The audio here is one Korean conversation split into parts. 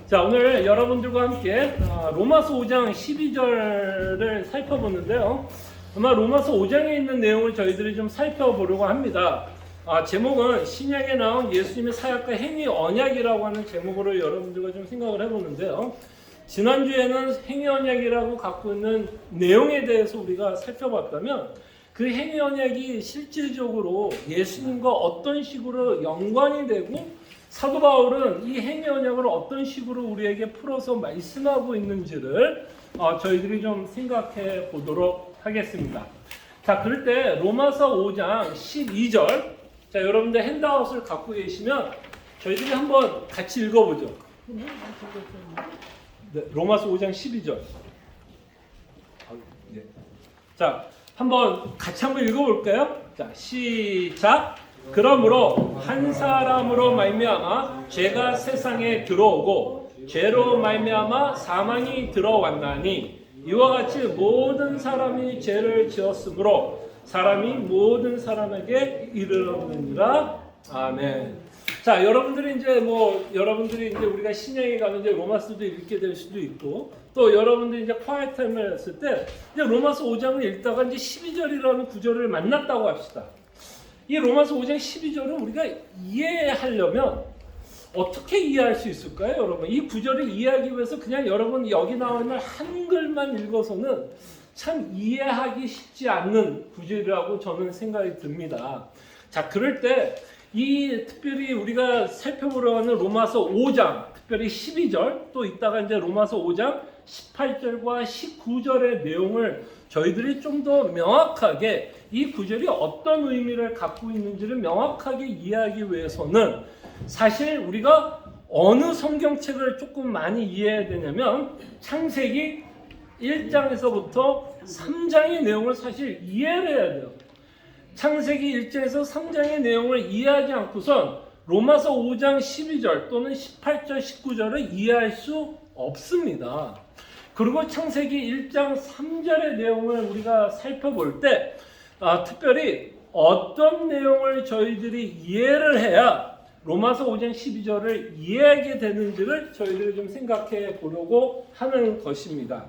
자, 오늘 여러분들과 함께 로마서 5장 12절을 살펴보는데요. 아마 로마서 5장에 있는 내용을 저희들이 좀 살펴보려고 합니다. 제목은 신약에 나온 예수님의 사역과 행위 언약이라고 하는 제목으로 여러분들과 좀 생각을 해보는데요. 지난주에는 행위 언약이라고 갖고 있는 내용에 대해서 우리가 살펴봤다면 그 행위 언약이 실질적으로 예수님과 어떤 식으로 연관이 되고 사도 바울은 이 행위 언약을 어떤 식으로 우리에게 풀어서 말씀하고 있는지를 저희들이 좀 생각해 보도록 하겠습니다. 자, 그럴 때 로마서 5장 12절, 자, 여러분들 핸드아웃을 갖고 계시면 저희들이 한번 같이 읽어보죠. 네, 로마서 5장 12절. 네. 자, 같이 한번 읽어볼까요? 자, 시작. 그러므로 한 사람으로 말미암아 죄가 세상에 들어오고 죄로 말미암아 사망이 들어왔나니 이와 같이 모든 사람이 죄를 지었으므로 사람이 모든 사람에게 이르렀느니라. 아멘. 자, 여러분들이 이제 우리가 신약에 가면 이제 로마서도 읽게 될 수도 있고, 또 여러분들이 이제 quiet time을 했을 때 이제 로마서 5장을 읽다가 이제 12절이라는 구절을 만났다고 합시다. 이 로마서 5장 12절을 우리가 이해하려면 어떻게 이해할 수 있을까요, 여러분? 이 구절을 이해하기 위해서 그냥 여러분 여기 나와 있는 한글만 읽어서는 참 이해하기 쉽지 않는 구절이라고 저는 생각이 듭니다. 자, 그럴 때 특별히 우리가 살펴보려고 하는 로마서 5장, 특별히 12절, 또 이따가 이제 로마서 5장 18절과 19절의 내용을 저희들이 좀 더 명확하게 이 구절이 어떤 의미를 갖고 있는지를 명확하게 이해하기 위해서는 사실 우리가 어느 성경책을 조금 많이 이해해야 되냐면 창세기 1장에서부터 3장의 내용을 사실 이해를 해야 돼요. 창세기 1장에서 3장의 내용을 이해하지 않고선 로마서 5장 12절 또는 18절 19절을 이해할 수 없습니다. 그리고 창세기 1장 3절의 내용을 우리가 살펴볼 때 특별히 어떤 내용을 저희들이 이해를 해야 로마서 5장 12절을 이해하게 되는지를 저희들이 좀 생각해 보려고 하는 것입니다.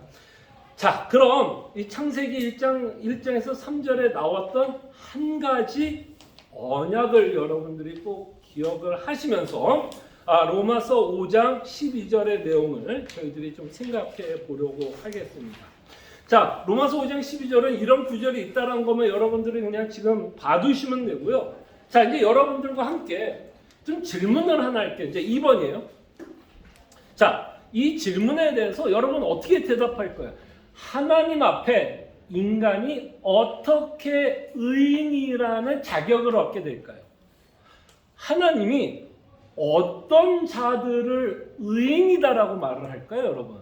자, 그럼 이 창세기 1장에서 3절에 나왔던 한 가지 언약을 여러분들이 꼭 기억을 하시면서 로마서 5장 12절의 내용을 저희들이 좀 생각해 보려고 하겠습니다. 자, 로마서 5장 12절은 이런 구절이 있다는 거면 여러분들이 그냥 지금 봐두시면 되고요. 자, 이제 여러분들과 함께 좀 질문을 하나 할게요. 이제 2번이에요. 자, 이 질문에 대해서 여러분 어떻게 대답할 거예요? 하나님 앞에 인간이 어떻게 의인이라는 자격을 얻게 될까요? 하나님이 어떤 자들을 의인이다라고 말을 할까요, 여러분?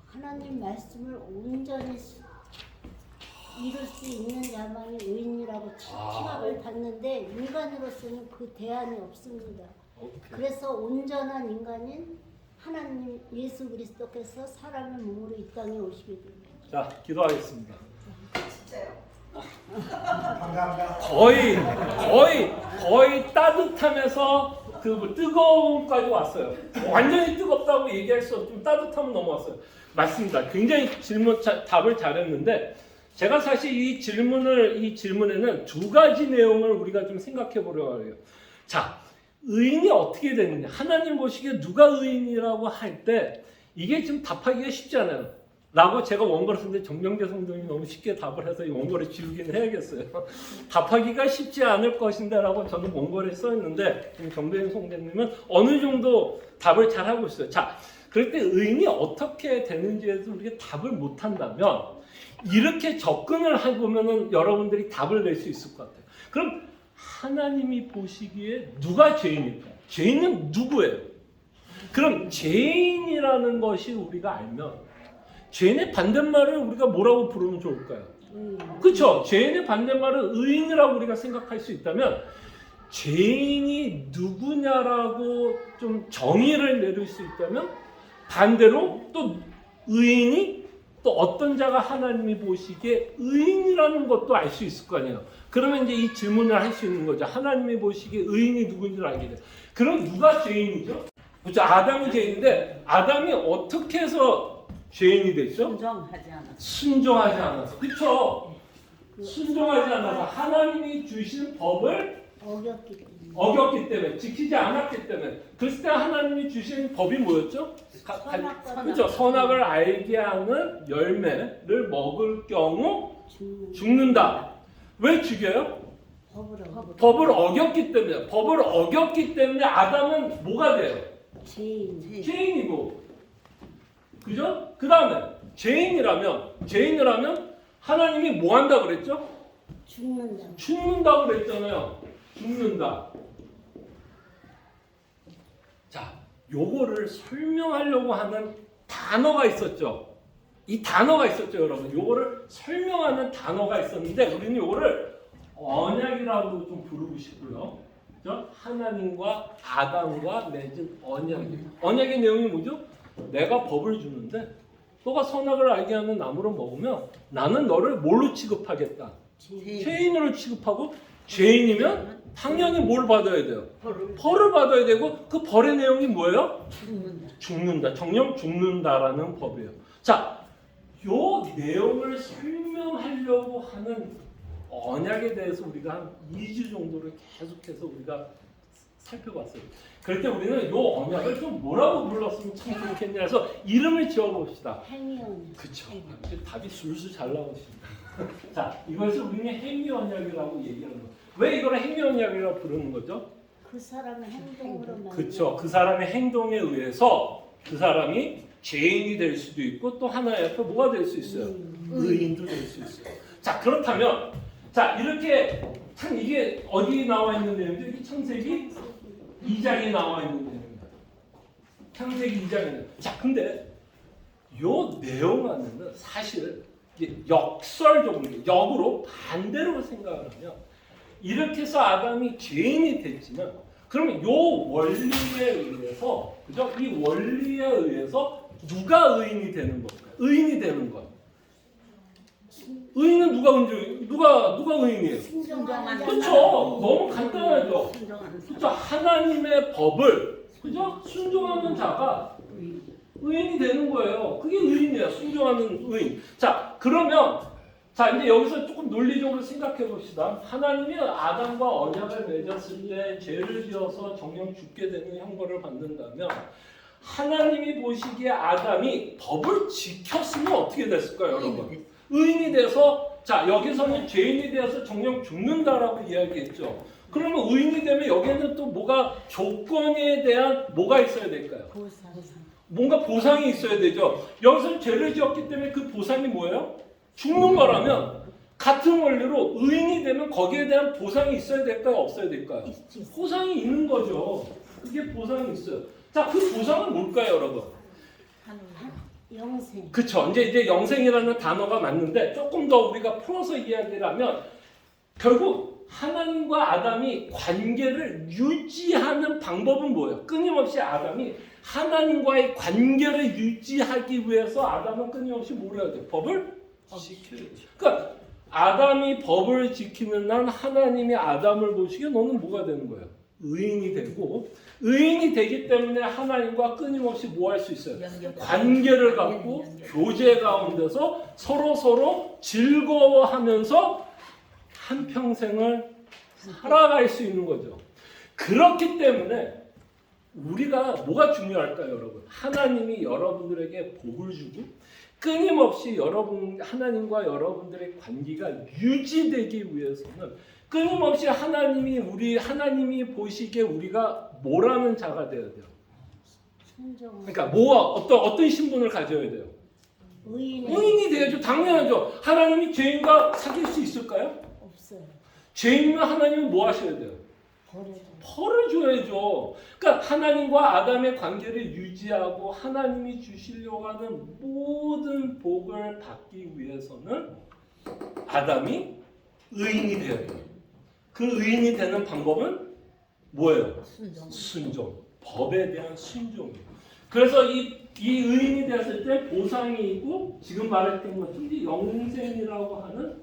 하나님 말씀을 온전히 이룰 수 있는 자만이 의인이라고 칭함을 받는데 인간으로서는 그 대안이 없습니다. 오케이. 그래서 온전한 인간인 하나님 예수 그리스도께서 사람의 몸으로 이 땅에 오시게 됩니다. 자, 기도하겠습니다. 진짜요? 감사합니다. 거의 따뜻함에서 그 뜨거움까지 왔어요. 완전히 뜨겁다고 얘기할 수 없지만 따뜻함은 넘어왔어요. 맞습니다. 굉장히 답을 잘했는데 제가 사실 이 질문에는 두 가지 내용을 우리가 좀 생각해 보려고 해요. 자, 의인이 어떻게 되느냐? 하나님 보시기에 누가 의인이라고 할 때 이게 좀 답하기가 쉽지 않아요. 라고 제가 원고를 썼는데 정명재 성도님이 너무 쉽게 답을 해서 이 원고를 지우긴 해야겠어요. 답하기가 쉽지 않을 것인데 라고 저는 원고를 써있는데 정명재 성도님은 어느 정도 답을 잘 하고 있어요. 자, 그럴 때 의인이 어떻게 되는지에서 우리가 답을 못한다면 이렇게 접근을 해보면 여러분들이 답을 낼 수 있을 것 같아요. 그럼 하나님이 보시기에 누가 죄인일까요? 죄인은 누구예요? 그럼 죄인이라는 것이 우리가 알면 죄인의 반대말을 우리가 뭐라고 부르면 좋을까요? 그렇죠? 죄인의 반대말은 의인이라고 우리가 생각할 수 있다면 죄인이 누구냐라고 좀 정의를 내릴 수 있다면 반대로 또 의인이 또 어떤 자가 하나님이 보시기에 의인이라는 것도 알 수 있을 거 아니에요. 그러면 이제 이 질문을 할 수 있는 거죠. 하나님이 보시기에 의인이 누군지를 알게 돼요. 그럼 누가 죄인이죠? 그렇죠. 아담이 죄인인데 아담이 어떻게 해서 죄인이 됐죠? 순종하지 않았어. 순종하지 않아서. 그렇죠. 순종하지 않아서 하나님이 주신 법을 어겼기 때문에. 어겼기 때문에, 지키지 않았기 때문에. 그랬을 때 하나님이 주신 법이 뭐였죠? 그렇죠. 선악을 알게 하는 열매를 먹을 경우 죽는다. 왜 죽여요? 법을 어겼기 때문에. 법을 어겼기 때문에 아담은 뭐가 돼요? 죄인이고. 그죠? 그 다음에 죄인이라면 하나님이 뭐 한다 그랬죠? 죽는다 그랬잖아요. 죽는다. 자, 요거를 설명하려고 하는 단어가 있었죠. 이 단어가 있었죠, 여러분. 요거를 설명하는 단어가 있었는데 우리는 요거를 언약이라고 좀 부르고 싶고요. 그죠? 하나님과 아담과 맺은 언약이. 언약의 내용이 뭐죠? 내가 법을 주는데 너가 선악을 알게 하는 나무를 먹으면 나는 너를 뭘로 취급하겠다? 죄인으로 취급하고, 죄인이면 당연히 뭘 받아야 돼요? 벌을 받아야 되고, 그 벌의 내용이 뭐예요? 죽는다. 정령 죽는다라는 법이에요. 자, 요 내용을 설명하려고 하는 언약에 대해서 우리가 한 2주 정도를 계속해서 우리가 살펴봤어요. 그럴 때 우리는 요 언약을 좀 뭐라고 불렀으면 참 좋겠냐 해서 이름을 지어봅시다. 행위언약. 그쵸. 답이 술술 잘 나오십니다. 자, 이것을 우리는 행위 언약이라고 얘기하는 거예요. 왜 이걸 행위 언약이라고 부르는 거죠? 그 사람의 행동으로 말이야. 그쵸. 그 사람의 행동에 의해서 그 사람이 죄인이 될 수도 있고 또 하나의 앞에 뭐가 될 수 있어요? 의인도 될 수 있어요. 자, 그렇다면 자, 이렇게 참 이게 어디 나와 있는 내용이죠? 이게 창세기 2장에 나와 있는 내용입니다. 창세기 2장에는. 자, 근데 요 내용 안에는 사실 역설적으로, 역으로 반대로 생각을 하면 이렇게 해서 아담이 죄인이 됐지만 그러면 요 원리에 의해서, 그죠? 이 원리에 의해서 누가 의인이 되는 겁니까? 의인이 되는 것. 의인은 누가 의인이에요? 순종하는 그렇죠. 자가 너무 간단하죠. 그렇죠. 하나님의 법을, 그죠? 순종하는 자가 의인이 되는 거예요. 그게 의인이에요. 순종하는 의인. 자, 그러면 자, 이제 여기서 조금 논리적으로 생각해 봅시다. 하나님이 아담과 언약을 맺었을 때 죄를 지어서 정령 죽게 되는 형벌을 받는다면 하나님이 보시기에 아담이 법을 지켰으면 어떻게 됐을까요, 여러분? 의인이 돼서, 자, 여기서는 죄인이 되어서 정령 죽는다라고 이야기했죠. 그러면 의인이 되면 여기에는 또 뭐가 조건에 대한 뭐가 있어야 될까요? 뭔가 보상이 있어야 되죠. 여기서는 죄를 지었기 때문에 그 보상이 뭐예요? 죽는 거라면 같은 원리로 의인이 되면 거기에 대한 보상이 있어야 될까요? 없어야 될까요? 보상이 있는 거죠. 그게 보상이 있어요. 자, 그 보상은 뭘까요, 여러분? 영생. 그쵸. 이제 영생이라는 단어가 맞는데 조금 더 우리가 풀어서 이야기를 하면 결국 하나님과 아담이 관계를 유지하는 방법은 뭐예요? 끊임없이 아담이 하나님과의 관계를 유지하기 위해서 아담은 끊임없이 뭘 해야 돼요? 법을 지켜야 돼요. 그러니까 아담이 법을 지키는 한 하나님이 아담을 보시기에 너는 뭐가 되는 거예요? 의인이 되고, 의인이 되기 때문에 하나님과 끊임없이 뭐 할 수 있어요? 관계를 갖고 교제 가운데서 서로 즐거워하면서 한평생을 살아갈 수 있는 거죠. 그렇기 때문에 우리가 뭐가 중요할까요, 여러분? 하나님이 여러분들에게 복을 주고 끊임없이 하나님과 여러분들의 관계가 유지되기 위해서는 끊임없이 하나님이 보시기에 우리가 뭐라는 자가 되어야 돼요. 그러니까 어떤 신분을 가져야 돼요? 의인이 돼야죠. 당연하죠. 하나님이 죄인과 사귈 수 있을까요? 없어요. 죄인이면 하나님은 뭐 하셔야 돼요? 벌을 줘야죠. 그러니까 하나님과 아담의 관계를 유지하고 하나님이 주시려고 하는 모든 복을 받기 위해서는 아담이 의인이 되어야 돼요. 그 의인이 되는 방법은 뭐예요? 순종. 법에 대한 순종이에요. 그래서 이 의인이 되었을 때 보상이 있고 지금 말했던 것처럼 영생이라고 하는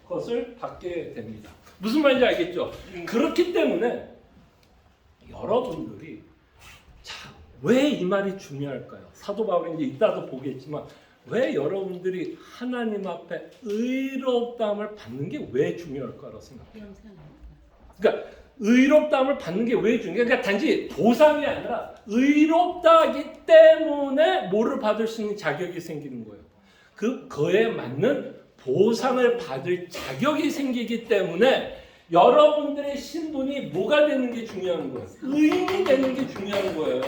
것을 받게 됩니다. 무슨 말인지 알겠죠? 그렇기 때문에 여러분들이 왜 이 말이 중요할까요? 사도 바울이 이제 이따도 보겠지만 왜 여러분들이 하나님 앞에 의롭다함을 받는 게 왜 중요할까라고 생각해요. 그러니까 의롭다함을 받는 게 왜 중요해요? 그러니까 단지 보상이 아니라 의롭다기 때문에 뭐를 받을 수 있는 자격이 생기는 거예요. 그거에 맞는 보상을 받을 자격이 생기기 때문에 여러분들의 신분이 뭐가 되는 게 중요한 거예요. 의인이 되는 게 중요한 거예요.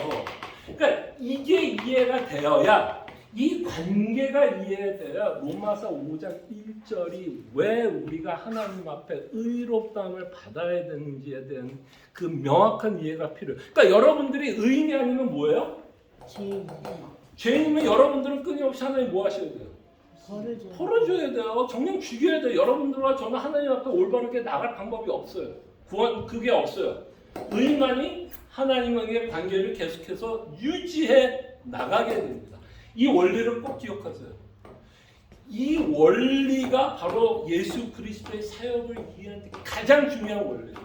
그러니까 이게 이해가 되어야, 이 관계가 이해돼야 로마서 5장 1절이 왜 우리가 하나님 앞에 의롭다함을 받아야 되는지에 대한 그 명확한 이해가 필요해요. 그러니까 여러분들이 의인이 아니면 뭐예요? 죄인이면 여러분들은 끊임없이 하나님 뭐 하셔야 돼요? 벌어줘야 돼요. 정령 죽여야 돼요. 여러분들과 저는 하나님 앞에 올바르게 나갈 방법이 없어요. 그게 없어요. 의인만이 하나님과의 관계를 계속해서 유지해 나가게 됩니다. 이 원리를 꼭 기억하세요. 이 원리가 바로 예수 그리스도의 사역을 이해하는 데 가장 중요한 원리예요.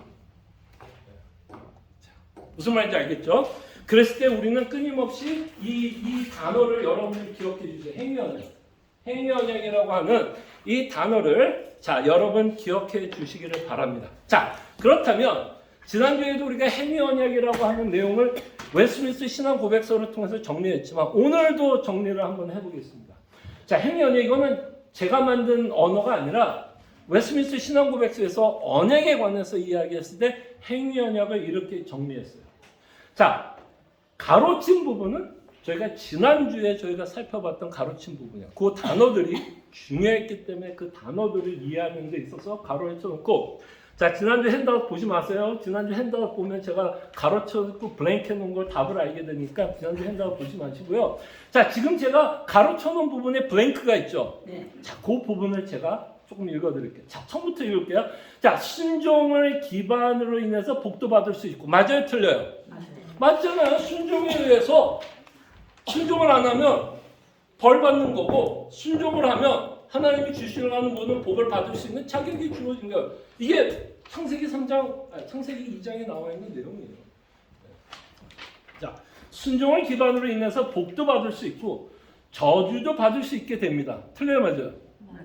무슨 말인지 알겠죠? 그랬을 때 우리는 끊임없이 이 단어를 여러분들이 기억해 주세요. 행위언약. 행위언약이라고 하는 이 단어를 여러분 기억해 주시기를 바랍니다. 자, 그렇다면 지난주에도 우리가 행위언약이라고 하는 내용을 웨스트민스터 신앙 고백서를 통해서 정리했지만 오늘도 정리를 한번 해보겠습니다. 자, 행위언약, 이거는 제가 만든 언어가 아니라 웨스트민스터 신앙 고백서에서 언약에 관해서 이야기했을 때 행위언약을 이렇게 정리했어요. 자, 가로친 부분은 저희가 지난주에 저희가 살펴봤던 가로친 부분이에요. 그 단어들이 중요했기 때문에 그 단어들을 이해하는 데 있어서 가로해 쳐놓고, 자, 지난주 핸드아웃 보지 마세요. 지난주 핸드아웃 보면 제가 가로쳐놓고 블랭크 해놓은 걸 답을 알게 되니까 지난주 핸드아웃 보지 마시고요. 자, 지금 제가 가로쳐놓은 부분에 블랭크가 있죠. 네. 자, 그 부분을 제가 조금 읽어드릴게요. 자, 처음부터 읽을게요. 자, 순종을 기반으로 인해서 복도 받을 수 있고, 맞아요, 틀려요? 맞잖아요. 순종에 의해서, 순종을 안 하면 벌 받는 거고, 순종을 하면 하나님이 주시려는 모든 복을 받을 수 있는 자격이 주어진 거예요. 이게 창세기 2장에 나와 있는 내용이에요. 자, 순종을 기반으로 인해서 복도 받을 수 있고 저주도 받을 수 있게 됩니다. 틀려요, 맞아요?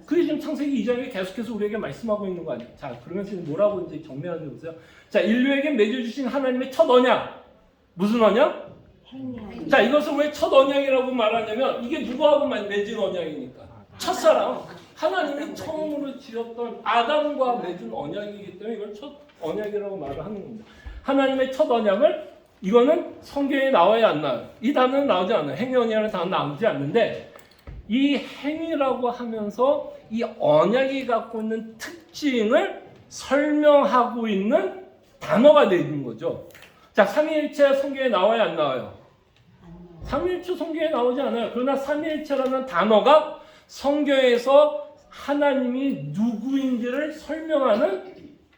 그게 지금 창세기 2장에 계속해서 우리에게 말씀하고 있는 거 아니에요? 자, 그러면서 뭐라고 이제 정리하는지 보세요. 자, 인류에게 맺어주신 하나님의 첫 언약. 무슨 언약? 자, 이것을 왜 첫 언약이라고 말하냐면 이게 누구하고 맺은 언약이니까. 첫사람, 하나님이 처음으로 지었던 아담과 맺은 언약이기 때문에 이걸 첫 언약이라고 말을 하는 겁니다. 하나님의 첫 언약을, 이거는 성경에 나와야 안 나와요. 이 단어는 나오지 않아요. 행위언약이라는 단어는 나오지 않는데, 이 행위라고 하면서 이 언약이 갖고 있는 특징을 설명하고 있는 단어가 되는 거죠. 자, 삼위일체 성경에 나와야 안 나와요? 삼위일체 성경에 나오지 않아요. 그러나 삼위일체라는 단어가 성경에서 하나님이 누구인지를 설명하는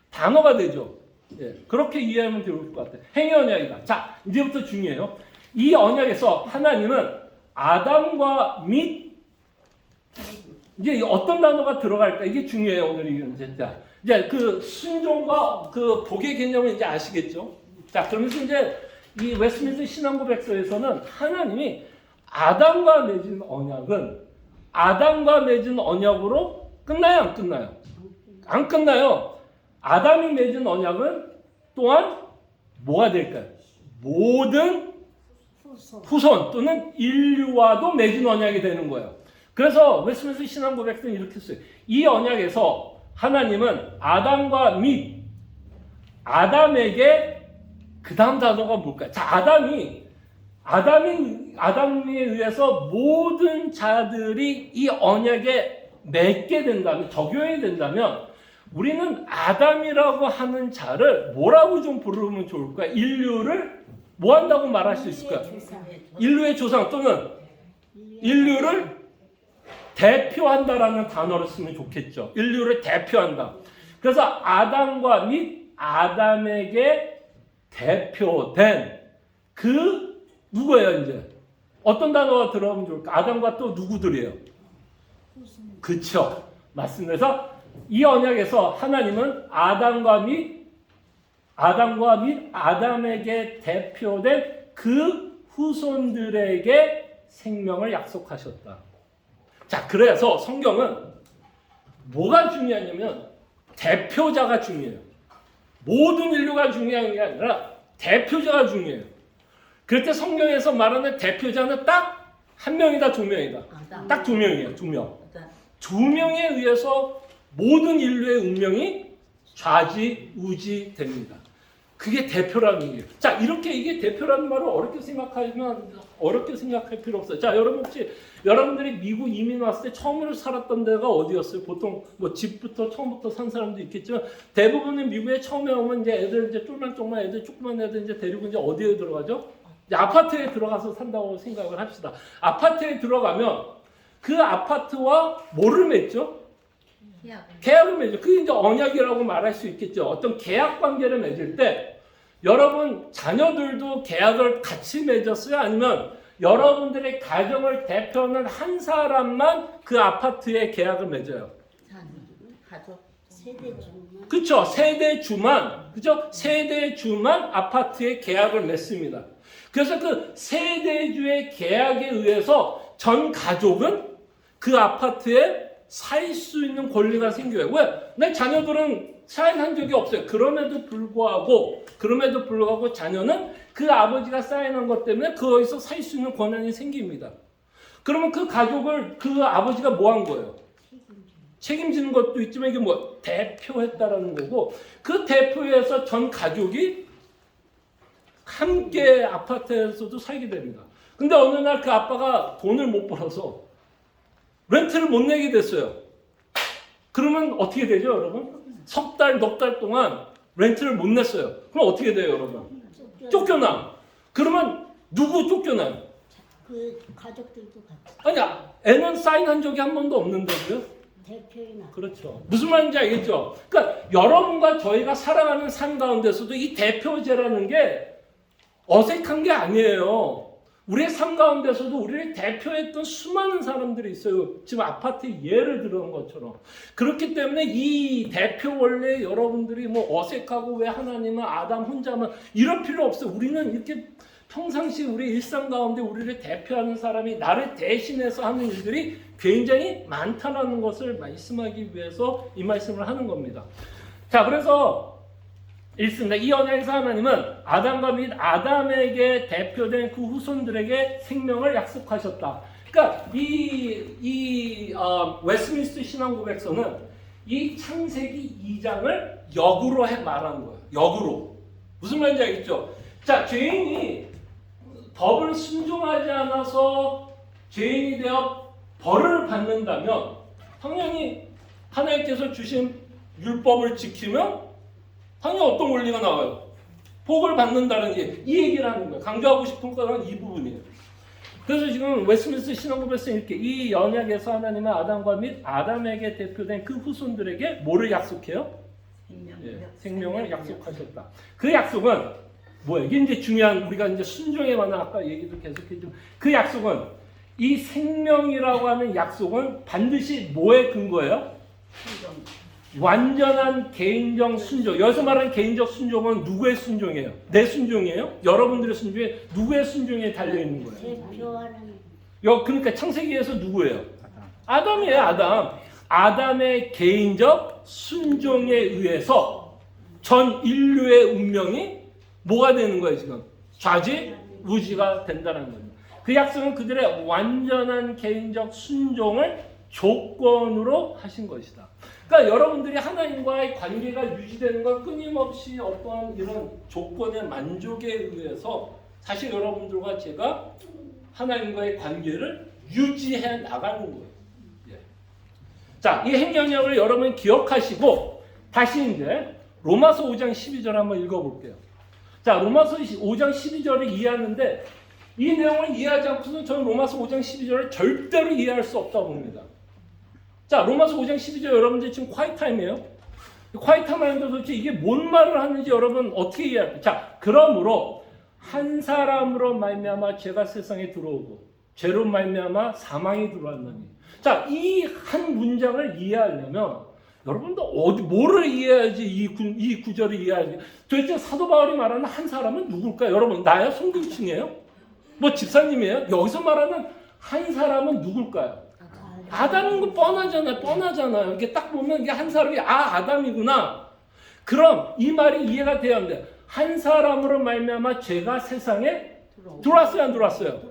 단어가 되죠. 예, 그렇게 이해하면 좋을 것 같아요. 행위언약이다. 자, 이제부터 중요해요. 이 언약에서 하나님은 아담과 및, 이제 어떤 단어가 들어갈까? 이게 중요해요. 오늘 이제 그 순종과 그 복의 개념을 이제 아시겠죠? 자, 그러면서 이제 이 웨스트민스터 신앙고백서에서는 하나님이 아담과 맺은 언약은 아담과 맺은 언약으로 끝나요, 안 끝나요? 안 끝나요. 아담이 맺은 언약은 또한 뭐가 될까요? 모든 후손 또는 인류와도 맺은 언약이 되는 거예요. 그래서 웨스트민스터 신앙고백서는 이렇게 써요. 이 언약에서 하나님은 아담과 및 아담에게, 그 다음 단어가 뭘까요? 자, 아담에 의해서 모든 자들이 이 언약에 맺게 된다면, 적용이 된다면, 우리는 아담이라고 하는 자를 뭐라고 좀 부르면 좋을까요? 인류를 뭐 한다고 말할 수 있을까요? 인류의 조상 또는 인류를 대표한다라는 단어를 쓰면 좋겠죠. 인류를 대표한다. 그래서 아담과 및 아담에게 대표된 그 누구예요, 이제? 어떤 단어가 들어오면 좋을까? 아담과 또 누구들이에요? 그쵸. 맞습니다. 그래서 이 언약에서 하나님은 아담과 및 아담에게 대표된 그 후손들에게 생명을 약속하셨다. 자, 그래서 성경은 뭐가 중요하냐면 대표자가 중요해요. 모든 인류가 중요한 게 아니라 대표자가 중요해요. 그럴 때 성경에서 말하는 대표자는 딱 한 명이다, 두 명이다. 딱 두 명이에요, 두 명. 두 명에 의해서 모든 인류의 운명이 좌지우지됩니다. 그게 대표라는 얘기예요. 자, 이렇게 이게 대표라는 말을 어렵게 생각할 필요 없어요. 자, 여러분 혹시 여러분들이 미국 이민 왔을 때 처음으로 살았던 데가 어디였어요? 보통 뭐 집부터 처음부터 산 사람도 있겠지만 대부분은 미국에 처음에 오면 이제 애들 이제 쫄만쫄만 애들 조그만 애들 이제 데리고 이제 어디에 들어가죠? 이제 아파트에 들어가서 산다고 생각을 합시다. 아파트에 들어가면 그 아파트와 뭐를 맺죠? 계약을 맺죠. 그게 이제 언약이라고 말할 수 있겠죠. 어떤 계약 관계를 맺을 때 여러분 자녀들도 계약을 같이 맺었어요? 아니면 여러분들의 가정을 대표하는 한 사람만 그 아파트에 계약을 맺어요? 세대주만. 그렇죠. 세대주만, 그죠? 세대주만 아파트에 계약을 맺습니다. 그래서 그 세대주의 계약에 의해서 전 가족은 그 아파트에 살 수 있는 권리가 생겨요. 왜? 내 자녀들은 사인한 적이 없어요. 그럼에도 불구하고 자녀는 그 아버지가 사인한 것 때문에 거기서 살 수 있는 권한이 생깁니다. 그러면 그 가족을 그 아버지가 뭐 한 거예요? 책임지는 것도 있지만 이게 뭐 대표했다라는 거고, 그 대표에서 전 가족이 함께 아파트에서도 살게 됩니다. 근데 어느 날 그 아빠가 돈을 못 벌어서 렌트를 못 내게 됐어요. 그러면 어떻게 되죠, 여러분? 석 달, 넉 달 동안 렌트를 못 냈어요. 그럼 어떻게 돼요, 여러분? 쫓겨나. 그러면 누구 쫓겨나요? 그 가족들도 같이. 아니야, 애는 사인한 적이 한 번도 없는데도요? 대표이나. 그렇죠. 무슨 말인지 알겠죠? 그러니까 여러분과 저희가 살아가는 삶 가운데서도 이 대표제라는 게 어색한 게 아니에요. 우리의 삶 가운데서도 우리를 대표했던 수많은 사람들이 있어요. 지금 아파트 예를 들은 것처럼. 그렇기 때문에 이 대표 원래 여러분들이 뭐 어색하고 왜 하나님은 아담 혼자만 이럴 필요 없어요. 우리는 이렇게 평상시 우리 일상 가운데 우리를 대표하는 사람이 나를 대신해서 하는 일들이 굉장히 많다는 것을 말씀하기 위해서 이 말씀을 하는 겁니다. 자, 그래서 읽습니다. 이 언약에서 하나님은 아담과 및 아담에게 대표된 그 후손들에게 생명을 약속하셨다. 그러니까 웨스트민스터 신앙고백서는 이 창세기 2장을 역으로 말하는 거예요. 역으로. 무슨 말인지 알겠죠? 자, 죄인이 법을 순종하지 않아서 죄인이 되어 벌을 받는다면 당연히 하나님께서 주신 율법을 지키면 당연히 어떤 원리가 나와요? 복을 받는다는 이 얘기를 하는 거예요. 강조하고 싶은 거는 이 부분이에요. 그래서 지금 웨스트민스터 신앙고백서 이렇게 이 언약에서 하나님은 아담과 및 아담에게 대표된 그 후손들에게 뭐를 약속해요? 생명을 약속하셨다. 그 약속은 뭐예요? 이게 이제 중요한 우리가 이제 순종에 관한 아까 얘기도 계속했지만 그 약속은 이 생명이라고 하는 약속은 반드시 뭐에 근거예요? 완전한 개인적 순종. 여기서 말하는 개인적 순종은 누구의 순종이에요? 내 순종이에요? 여러분들의 순종에 누구의 순종에 달려 있는 거예요? 대표하는. 그러니까 창세기에서 누구예요? 아담이에요, 아담. 아담의 개인적 순종에 의해서 전 인류의 운명이 뭐가 되는 거예요, 지금? 좌지우지가 된다는 거예요. 그 약속은 그들의 완전한 개인적 순종을 조건으로 하신 것이다. 그러니까 여러분들이 하나님과의 관계가 유지되는 건 끊임없이 어떠한 이런 조건의 만족에 의해서 사실 여러분들과 제가 하나님과의 관계를 유지해 나가는 거예요. 예. 자, 이 행령력을 여러분 기억하시고 다시 이제 로마서 5장 12절 한번 읽어볼게요. 자, 로마서 5장 12절을 이해하는데 이 내용을 이해하지 않고서는 저는 로마서 5장 12절을 절대로 이해할 수 없다고 봅니다. 자, 로마서 5장 12절 여러분들 지금 콰이트 타임이에요. 콰이트 타임 하는데 도대체 이게 뭔 말을 하는지 여러분 어떻게 이해할까요? 자, 그러므로 한 사람으로 말미암아 죄가 세상에 들어오고 죄로 말미암아 사망이 들어왔느니. 자, 이 한 문장을 이해하려면 여러분도 뭐를 이해해야지 이 구절을 이해하지? 도대체 사도 바울이 말하는 한 사람은 누굴까요? 여러분 나야? 송금층이에요? 뭐 집사님이에요? 여기서 말하는 한 사람은 누굴까요? 아담인 거 뻔하잖아요. 이렇게 딱 보면 이게 한 사람이 아담이구나. 그럼 이 말이 이해가 돼야 합니다. 한 사람으로 말미암아 죄가 세상에 들어왔어요, 안 들어왔어요?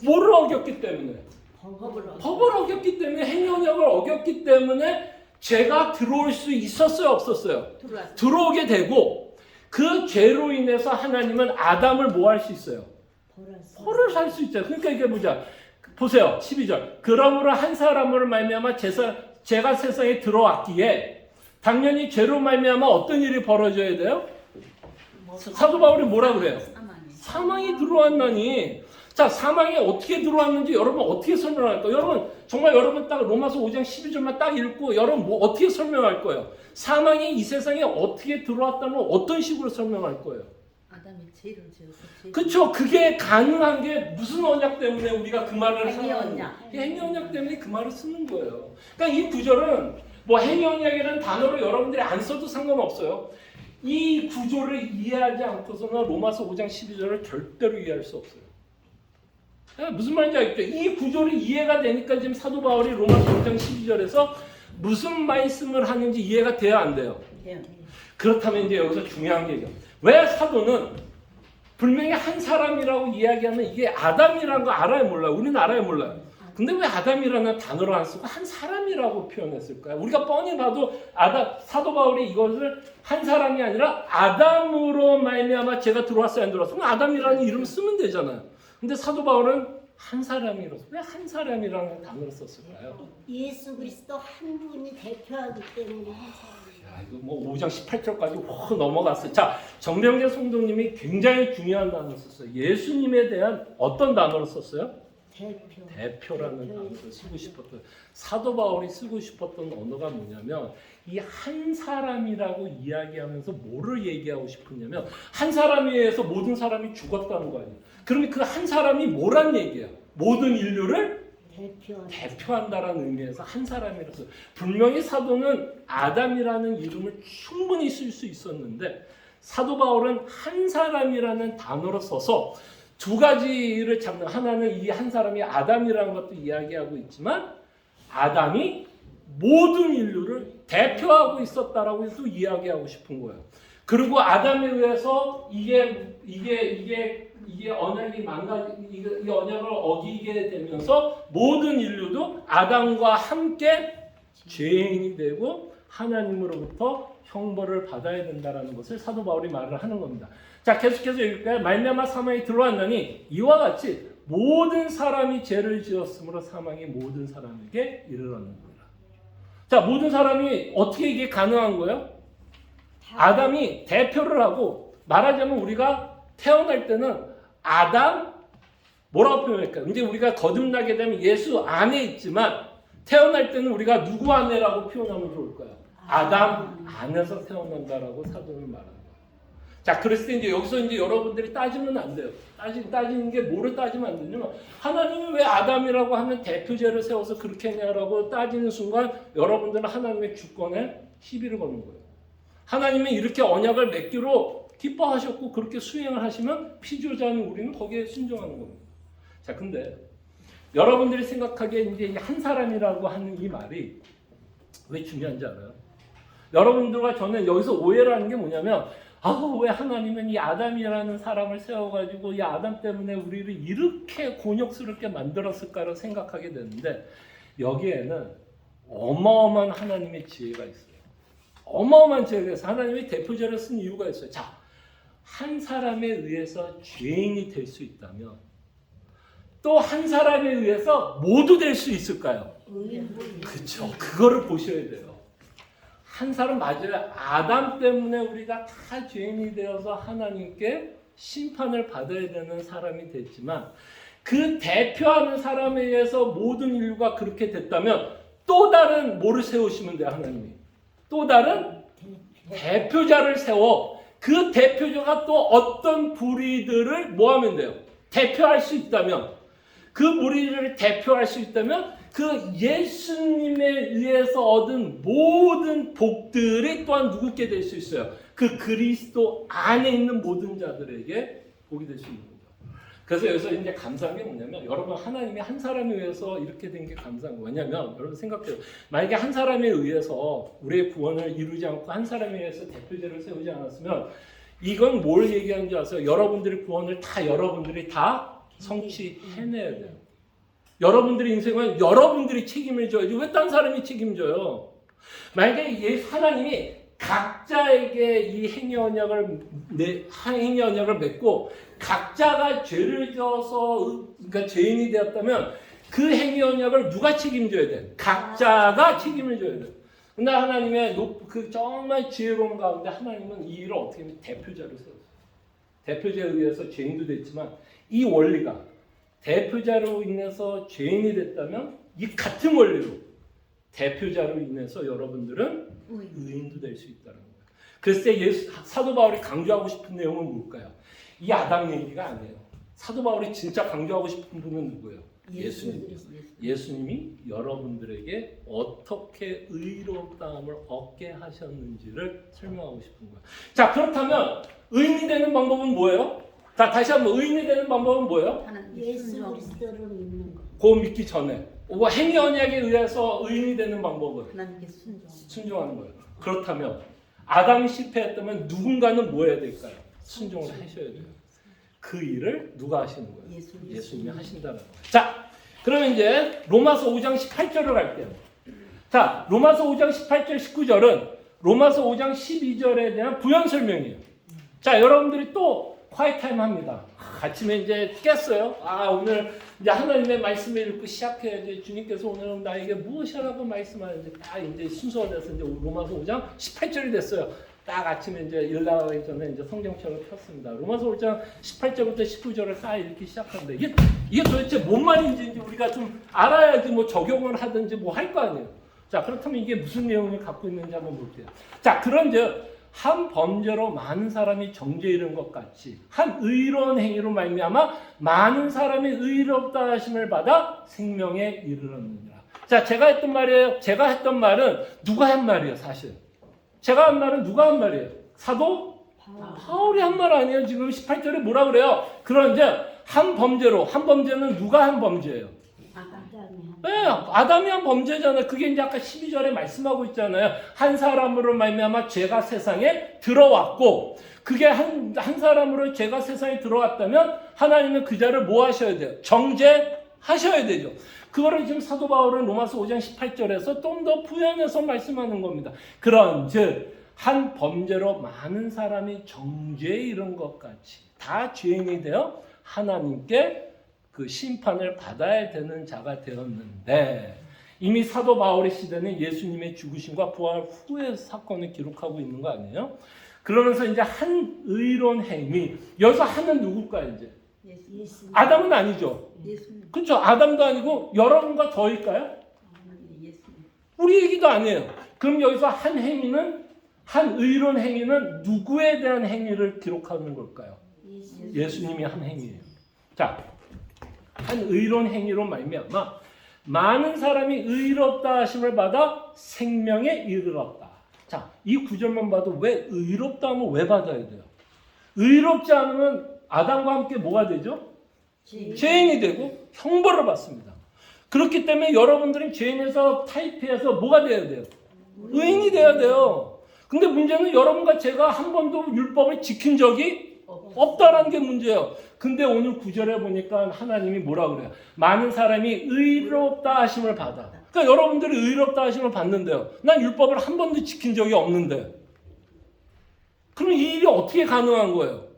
뭐를 어겼기 때문에? 법을 어겼기 때문에, 행위언약을 어겼기 때문에 죄가 들어올 수 있었어요, 없었어요? 들어오게 되고, 그 죄로 인해서 하나님은 아담을 뭐 할 수 있어요? 벌을 살 수 있죠. 그러니까 이게 보자. 보세요. 12절. 그러므로 한 사람으로 말미암아 죄가 세상에 들어왔기에 당연히 죄로 말미암아 어떤 일이 벌어져야 돼요? 사도 바울이 뭐라 그래요? 사망이 들어왔나니. 자, 사망이 어떻게 들어왔는지 여러분 어떻게 설명할까요? 여러분 정말 여러분 딱 로마서 5장 12절만 딱 읽고 여러분 뭐 어떻게 설명할 거예요? 사망이 이 세상에 어떻게 들어왔다는 어떤 식으로 설명할 거예요? 아담이 죄를 지어서 그렇죠. 그게 가능한 게 무슨 언약 때문에 우리가 그 말을 행위 언약. 행위 언약 때문에 그 말을 쓰는 거예요. 그러니까 이 구절은 뭐 행위 언약이라는 단어로 여러분들이 안 써도 상관없어요. 이 구조를 이해하지 않고서는 로마서 5장 12절을 절대로 이해할 수 없어요. 무슨 말인지 알겠죠? 이 구조를 이해가 되니까 지금 사도 바울이 로마서 5장 12절에서 무슨 말씀을 하는지 이해가 돼야 안 돼요. 그렇다면 이제 여기서 중요한 게 왜 사도는 분명히 한 사람이라고 이야기하면 이게 아담이라는 거 알아요, 몰라요? 우리는 알아요, 몰라요? 근데 왜 아담이라는 단어를 안 쓰고 한 사람이라고 표현했을까요? 우리가 뻔히 봐도 사도 바울이 이것을 한 사람이 아니라 아담으로 말미암아 죄가 들어왔어요, 안 들어왔어요? 그럼 아담이라는 이름 쓰면 되잖아요. 근데 사도 바울은 한 사람이라서 왜 한 사람이라는 단어를 썼을까요? 예수 그리스도 한 분이 대표하기 때문에 한 사람. 이거 뭐 5장 18절까지 확 넘어갔어요. 자, 정명재 성도님이 굉장히 중요한 단어를 썼어요. 예수님에 대한 어떤 단어를 썼어요? 대표라는 단어를 쓰고 싶었던, 사도 바울이 쓰고 싶었던 언어가 뭐냐면 이 한 사람이라고 이야기하면서 뭐를 얘기하고 싶었냐면 한 사람에 의해서 모든 사람이 죽었다는 거 아니에요. 그러면 그 한 사람이 뭐란 얘기예요? 모든 인류를 대표한다라는 의미에서 한 사람이라서 분명히 사도는 아담이라는 이름을 충분히 쓸 수 있었는데 사도 바울은 한 사람이라는 단어로 써서 두 가지를 잡는, 하나는 이 한 사람이 아담이라는 것도 이야기하고 있지만 아담이 모든 인류를 대표하고 있었다라고 또 이야기하고 싶은 거예요. 그리고 아담에 의해서 이게 언약이 이 언약을 어기게 되면서 모든 인류도 아담과 함께 죄인이 되고 하나님으로부터 형벌을 받아야 된다라는 것을 사도 바울이 말을 하는 겁니다. 자, 계속해서 읽을까요? 말미암아 사망이 들어왔나니 이와 같이 모든 사람이 죄를 지었으므로 사망이 모든 사람에게 이르렀느니라. 자, 모든 사람이 어떻게 이게 가능한 거예요? 아담이 대표를 하고, 말하자면 우리가 태어날 때는 아담 뭐라고 표현할까요? 이제 우리가 거듭나게 되면 예수 안에 있지만 태어날 때는 우리가 누구 안에라고 표현하면 좋을까요? 아담 안에서 태어난다라고 사도는 말합니다. 자, 그랬을 때 이제 여기서 이제 여러분들이 따지면 안 돼요. 따지는 게 뭐를 따지면 안 되냐면 하나님이 왜 아담이라고 하면 대표죄를 세워서 그렇게 했냐라고 따지는 순간 여러분들은 하나님의 주권에 시비를 거는 거예요. 하나님이 이렇게 언약을 맺기로 기뻐하셨고 그렇게 수행을 하시면 피조자는 우리는 거기에 순종하는 겁니다. 자, 근데 여러분들이 생각하기에 이제 한 사람이라고 하는 이 말이 왜 중요한지 알아요? 여러분들과 저는 여기서 오해를 하는 게 뭐냐면 왜 하나님은 이 아담이라는 사람을 세워가지고 이 아담 때문에 우리를 이렇게 곤욕스럽게 만들었을까를 생각하게 되는데 여기에는 어마어마한 하나님의 지혜가 있어요. 어마어마한 지혜가 있어요. 하나님이 대표죄를 쓴 이유가 있어요. 자, 한 사람에 의해서 죄인이 될 수 있다면 또 한 사람에 의해서 모두 될 수 있을까요? 그렇죠. 그거를 보셔야 돼요. 한 사람 맞아요. 아담 때문에 우리가 다 죄인이 되어서 하나님께 심판을 받아야 되는 사람이 됐지만 그 대표하는 사람에 의해서 모든 인류가 그렇게 됐다면 또 다른 뭐를 세우시면 돼요, 하나님이? 또 다른 대표자를 세워 그 대표자가 또 어떤 부리들을 뭐 하면 돼요? 대표할 수 있다면 그 무리를 대표할 수 있다면 그 예수님에 의해서 얻은 모든 복들이 또한 누구께 될 수 있어요? 그 그리스도 안에 있는 모든 자들에게 복이 될 수 있는 거죠. 그래서 여기서 이제 감사한 게 뭐냐면 여러분 하나님이 한 사람에 의해서 이렇게 된 게 감사한 거예요. 왜냐면 여러분 생각해요. 만약에 한 사람에 의해서 우리의 구원을 이루지 않고 한 사람에 의해서 대표제를 세우지 않았으면 이건 뭘 얘기하는 줄 아세요? 여러분들의 구원을 다 여러분들이 다 성취해내야 돼요. 여러분들의 인생은 여러분들이 책임을 져야지 왜 딴 사람이 책임져요? 만약에 하나님이 각자에게 이 행위 언약을 맺고 각자가 죄를 져서 그러니까 죄인이 되었다면 그 행위 언약을 누가 책임져야 돼? 각자가 책임을 져야 돼. 근데 하나님의 그 정말 지혜로운 가운데 하나님은 이 일을 어떻게 하면 대표자를 세웠어요. 대표자에 의해서 죄인도 됐지만 이 원리가 대표자로 인해서 죄인이 됐다면 이 같은 원리로 대표자로 인해서 여러분들은 의인도 될 수 있다는 거예요. 그래서 사도 바울이 강조하고 싶은 내용은 뭘까요? 이 아담 얘기가 아니에요. 사도 바울이 진짜 강조하고 싶은 분은 누구예요? 예수님이 여러분들에게 어떻게 의롭다함을 얻게 하셨는지를 설명하고 싶은 거예요. 자, 그렇다면 의인이 되는 방법은 뭐예요? 자, 다시 한번 의인이 되는 방법은 뭐예요? 예수 그리스도를 믿는 것. 그거 믿기 전에 행위 언약에 의해서 의인이 되는 방법은 하나님께 순종하는 거예요. 그렇다면 아담이 실패했다면 누군가는 뭐 해야 될까요? 순종을 하셔야 돼요. 그 일을 누가 하시는 거예요? 예수님이 하신다는 거예요. 자, 그러면 이제 로마서 5장 18절을 갈게요. 자, 로마서 5장 18절 19절은 로마서 5장 12절에 대한 부연 설명이에요. 자, 여러분들이 또 콰이트 타임 합니다. 아침에 이제 깼어요. 오늘 이제 하나님의 말씀을 읽고 시작해야지. 주님께서 오늘 나에게 무엇이라고 말씀하는지 딱 이제 순서가 돼서 이제 로마서 5장 18절이 됐어요. 딱 아침에 이제 일 나가기 전에 이제 성경책을 폈습니다. 로마서 5장 18절부터 19절을 딱 읽기 시작하는데 이게 도대체 뭔 말인지 이제 우리가 좀 알아야지 뭐 적용을 하든지 뭐 할 거 아니에요. 자, 그렇다면 이게 무슨 내용을 갖고 있는지 한번 볼게요. 자, 그런즉 한 범죄로 많은 사람이 정죄 이른 것 같이 한 의로운 행위로 말미암아 많은 사람이 의롭다 하심을 받아 생명에 이르렀느니라. 자, 제가 했던 말이에요. 제가 했던 말은 누가 한 말이에요, 사실. 제가 한 말은 누가 한 말이에요? 사도 바울이 한 말 아니에요. 지금 18절에 뭐라 그래요? 그런즉 한 범죄는 누가 한 범죄예요? 네, 아담이 한 범죄잖아요. 그게 이제 아까 12절에 말씀하고 있잖아요. 한 사람으로 말미암아 죄가 세상에 들어왔고, 그게 한 사람으로 죄가 세상에 들어왔다면 하나님은 그 자를 뭐 하셔야 돼요? 정죄하셔야 되죠. 그거를 지금 사도 바울은 로마서 5장 18절에서 좀 더 부연해서 말씀하는 겁니다. 그런즉 한 범죄로 많은 사람이 정죄에 이른 것 같이 다 죄인이 되어 하나님께 그 심판을 받아야 되는 자가 되었는데, 이미 사도 바울의 시대는 예수님의 죽으심과 부활 후의 사건을 기록하고 있는 거 아니에요? 그러면서 이제 한 의로운 행위, 여기서 한은 누굴까요? 이제 예수님. 아담은 아니죠. 그렇죠. 아담도 아니고 여러분과 저일까요? 우리 얘기도 아니에요. 그럼 여기서 한 행위는, 한 의로운 행위는 누구에 대한 행위를 기록하는 걸까요? 예수님이 한 행위예요. 자, 한 의로운 행위로 말미암아 많은 사람이 의롭다 하심을 받아 생명에 이르렀다. 자, 이 구절만 봐도 왜 의롭다 하면 왜 받아야 돼요? 의롭지 않으면 아담과 함께 뭐가 되죠? 죄인이 되고 형벌을 받습니다. 그렇기 때문에 여러분들은 죄인에서 타입해서 뭐가 돼야 돼요? 의인이 돼야 돼요. 근데 문제는 여러분과 제가 한 번도 율법을 지킨 적이 없다라는 게 문제예요. 근데 오늘 9절에 보니까 하나님이 뭐라 그래요? 많은 사람이 의롭다 하심을 받아. 그러니까 여러분들이 의롭다 하심을 받는데요. 난 율법을 한 번도 지킨 적이 없는데. 그럼 이 일이 어떻게 가능한 거예요?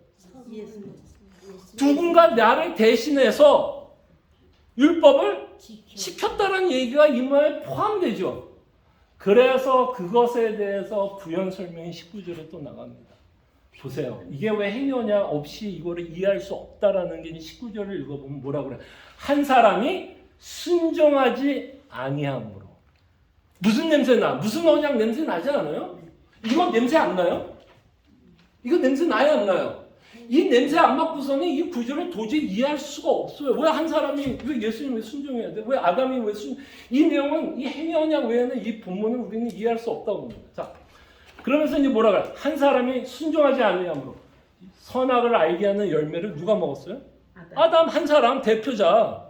누군가 나를 대신해서 율법을 지켰다는 얘기가 이 말에 포함되죠. 그래서 그것에 대해서 부연 설명이 19절에 또 나갑니다. 보세요. 이게 왜 행위냐 없이 이거를 이해할 수 없다라는 게 19절을 읽어보면 뭐라 그래? 한 사람이 순종하지 아니함으로. 무슨 냄새 나? 무슨 언약 냄새 나지 않아요? 이거 냄새 안 나요? 이거 냄새 나요, 안 나요? 이 냄새 안 맡고서는 이 구절을 도저히 이해할 수가 없어요. 왜 한 사람이, 왜 예수님이 순종해야 돼? 왜 아담이 왜 이 내용은, 이 행위 언약 외에는 이 본문은 우리는 이해할 수 없다고 봅니다. 자, 그러면서 이제 뭐라 그래? 한 사람이 순종하지 아니함으로 선악을 알게 하는 열매를 누가 먹었어요? 아담 한 사람 대표자.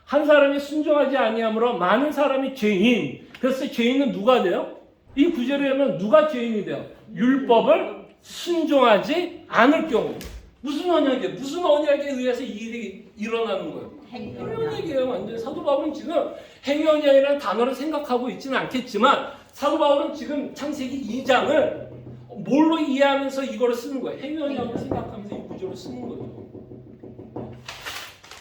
한 사람이 순종하지 아니함으로 많은 사람이 죄인. 그래서 죄인은 누가 돼요? 이 구절에 하면 누가 죄인이 돼요? 율법을 순종하지 않을 경우. 무슨 언약이에요? 무슨 언약에 의해서 이 일이 일어나는 거예요? 행위 언약이에요. 완전 사도 바울은 지금 행위 언약이라는 단어를 생각하고 있지는 않겠지만 사도 바울은 지금 창세기 2장을 뭘로 이해하면서 이거를 쓰는 거예요? 행위 언약을 생각하면서 이 구절을 쓰는 거죠.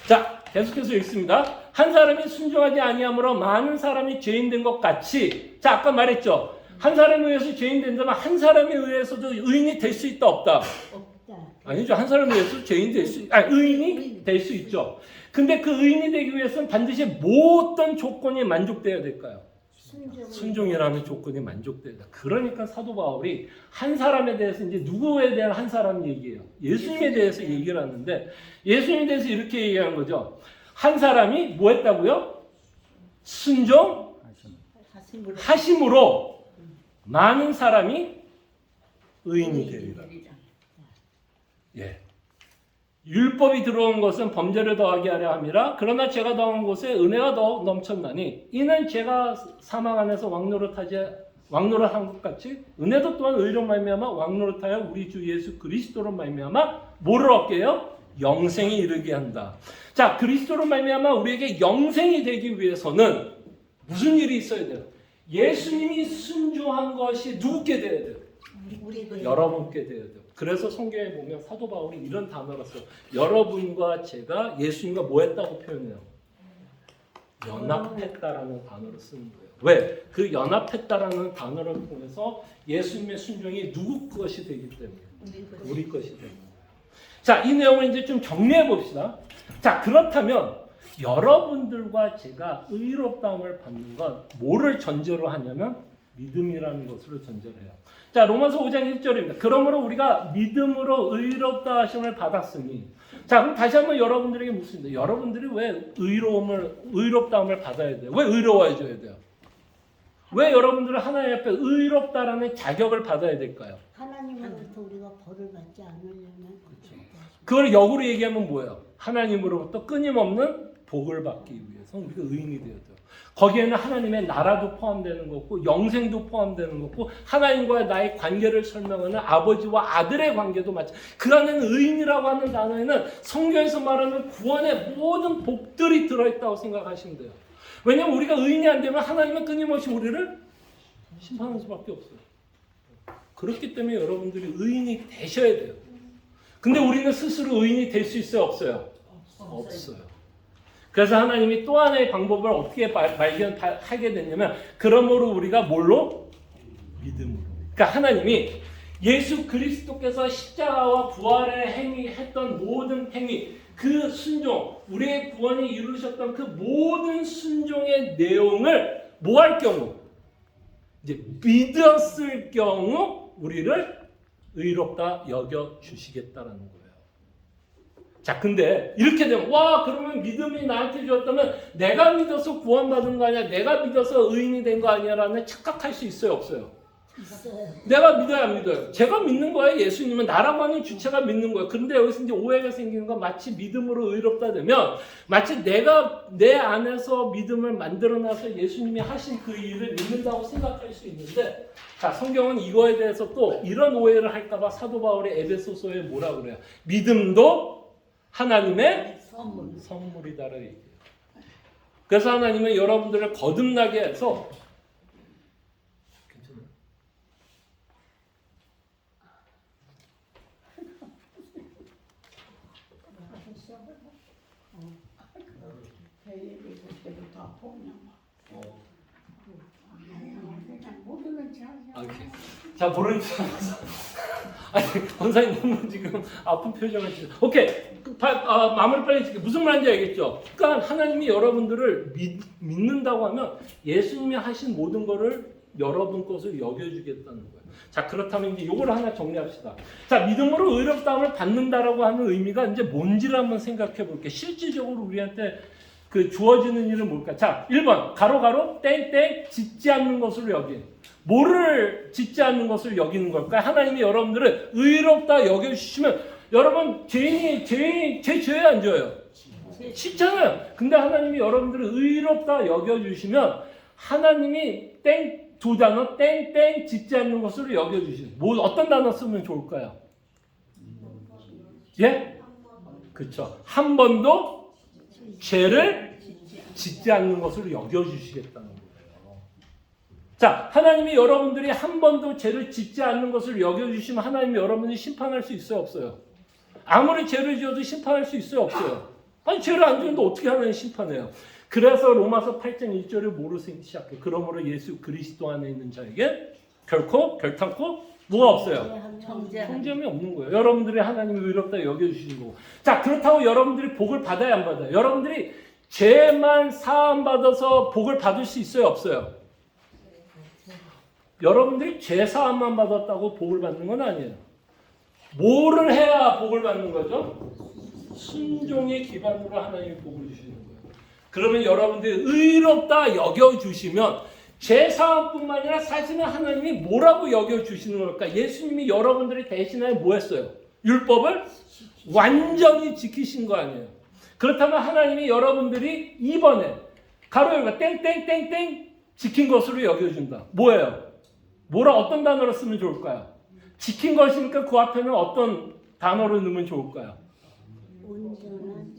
자, 계속해서 읽습니다. 한 사람이 순종하지 아니함으로 많은 사람이 죄인 된 것 같이. 자, 아까 말했죠. 한 사람에 의해서 죄인 된다면 한 사람에 의해서도 의인이 될 수 있다 없다? 없다. 아니죠. 한 사람에 의해서 죄인이 될 수, 의인이 될 수 있죠. 근데 그 의인이 되기 위해서는 반드시 뭐 어떤 조건이 만족돼야 될까요? 순종이라는 조건이 만족돼야 돼. 그러니까 사도 바울이 한 사람에 대해서 이제 누구에 대한 한 사람 얘기예요. 예수님에 대해서 얘기를 하는데 예수님에 대해서 이렇게 얘기하는 거죠. 한 사람이 뭐 했다고요? 순종하심으로 많은 사람이 의인이 되리라. 예. 율법이 들어온 것은 범죄를 더하게 하려 함이라. 그러나 죄가 더한 곳에 은혜가 더 넘쳤나니 이는 죄가 사망 안에서 왕노릇 한 것 같이 은혜도 또한 의로 말미암아 왕노릇하여 우리 주 예수 그리스도로 말미암아 뭐를 얻게 해요? 영생이 이르게 한다. 자, 그리스도로 말미암아 우리에게 영생이 되기 위해서는 무슨 일이 있어야 돼요? 예수님이 순종한 것이 누구께 돼야 돼요? 여러분께 돼야 돼요. 그래서 성경에 보면 사도 바울이 이런 단어를 써요. 여러분과 제가 예수님과 뭐 했다고 표현해요? 연합했다라는 단어를 쓰는 거예요. 왜? 그 연합했다라는 단어를 통해서 예수님의 순종이 누구 것이 되기 때문에 우리 것이 되는 거예요. 자, 이 내용을 이제 좀 정리해 봅시다. 자, 그렇다면 여러분들과 제가 의롭다함을 받는 건 뭐를 전제로 하냐면 믿음이라는 것으로 전제를 해요. 자, 로마서 5장 1절입니다. 그러므로 우리가 믿음으로 의롭다 하심을 받았으니. 자, 그럼 다시 한번 여러분들에게 묻습니다. 여러분들이 왜 의롭다함을 받아야 돼요? 왜 의로워져야 돼요? 왜 여러분들은 하나님 앞에 의롭다라는 자격을 받아야 될까요? 하나님으로부터 우리가 벌을 받지 않으려면 그걸 역으로 얘기하면 뭐예요? 하나님으로부터 끊임없는 복을 받기 위해서 우리가 의인이 되어야 돼요. 거기에는 하나님의 나라도 포함되는 거고 영생도 포함되는 거고 하나님과의 나의 관계를 설명하는 아버지와 아들의 관계도 마찬가지. 그 안에는 의인이라고 하는 단어에는 성경에서 말하는 구원의 모든 복들이 들어있다고 생각하시면 돼요. 왜냐하면 우리가 의인이 안 되면 하나님은 끊임없이 우리를 심판할 수밖에 없어요. 그렇기 때문에 여러분들이 의인이 되셔야 돼요. 근데 우리는 스스로 의인이 될 수 있어요? 없어요? 없어요. 그래서 하나님이 또 하나의 방법을 어떻게 발견하게 됐냐면 그러므로 우리가 뭘로? 믿음으로. 그러니까 하나님이 예수 그리스도께서 십자가와 부활의 행위했던 모든 행위, 그 순종, 우리의 구원이 이루셨던 그 모든 순종의 내용을 뭐 할 경우? 이제 믿었을 경우 우리를 의롭다 여겨 주시겠다라는 거예요. 자, 근데 이렇게 되면 와, 그러면 믿음이 나한테 주었다면 내가 믿어서 구원받은 거 아니야? 내가 믿어서 의인이 된 거 아니야라는 착각할 수 있어요, 없어요? 있어요. 내가 믿어야 안 믿어요? 제가 믿는 거예요. 예수님은 나라고 하는 주체가 믿는 거예요. 그런데 여기서 이제 오해가 생기는 건 마치 믿음으로 의롭다 되면 마치 내가 내 안에서 믿음을 만들어놔서 예수님이 하신 그 일을 믿는다고 생각할 수 있는데, 자, 성경은 이거에 대해서 또 이런 오해를 할까봐 사도 바울이 에베소서에 뭐라 그래요? 믿음도 하나님의 선물이다라고 얘기해요. 그래서 하나님은 여러분들을 거듭나게 해서 자, 모르는 척 아니, 권사님 너무 지금 아픈 표정을 지금. 오케이. 마무리 빨리 짓게. 무슨 말인지 알겠죠? 그러니까 하나님이 여러분들을 믿는다고 하면 예수님이 하신 모든 거를 여러분 것을 여겨주겠다는 거예요. 자, 그렇다면 이제 요거를 하나 정리합시다. 자, 믿음으로 의롭다함을 받는다라고 하는 의미가 이제 뭔지를 한번 생각해 볼게요. 실질적으로 우리한테 그 주어지는 일은 뭘까? 자, 1번 가로 땡땡 짓지 않는 것으로 여긴. 뭐를 짓지 않는 것을 여기는 걸까요? 하나님이 여러분들을 의롭다 여겨주시면 여러분 죄 져요, 안 져요? 싫잖아요. 근데 하나님이 여러분들을 의롭다 여겨주시면 하나님이 두 단어 땡땡 짓지 않는 것으로 여겨주시는 뭐 어떤 단어 쓰면 좋을까요? 예? 그렇죠. 한 번도 죄를 짓지 않는 것으로 여겨주시겠다는 거예요. 자, 하나님이 여러분들이 한 번도 죄를 짓지 않는 것을 여겨주시면 하나님이 여러분을 심판할 수 있어요, 없어요? 아무리 죄를 지어도 심판할 수 있어요, 없어요? 아니, 죄를 안 지었는데 어떻게 하나님 심판해요? 그래서 로마서 8장 1절을 뭐로 시작해요? 그러므로 예수 그리스도 안에 있는 자에게 결탄코 뭐가 없어요? 정죄함이 없는 거예요. 여러분들이 하나님이 의롭다 여겨주시는 거고. 자, 그렇다고 여러분들이 복을 받아야 안 받아요? 여러분들이 죄만 사함받아서 복을 받을 수 있어요, 없어요? 여러분들이 죄 사함만 받았다고 복을 받는 건 아니에요. 뭐를 해야 복을 받는 거죠? 순종의 기반으로 하나님이 복을 주시는 거예요. 그러면 여러분들이 의롭다 여겨주시면 죄사함뿐만 아니라 사실은 하나님이 뭐라고 여겨주시는 걸까? 예수님이 여러분들이 대신하여 뭐 했어요? 율법을 완전히 지키신 거 아니에요. 그렇다면 하나님이 여러분들이 이번에 가로 열고 땡땡땡땡 지킨 것으로 여겨준다. 뭐예요? 어떤 단어로 쓰면 좋을까요? 지킨 것이니까 그 앞에는 어떤 단어로 넣으면 좋을까요? 온전한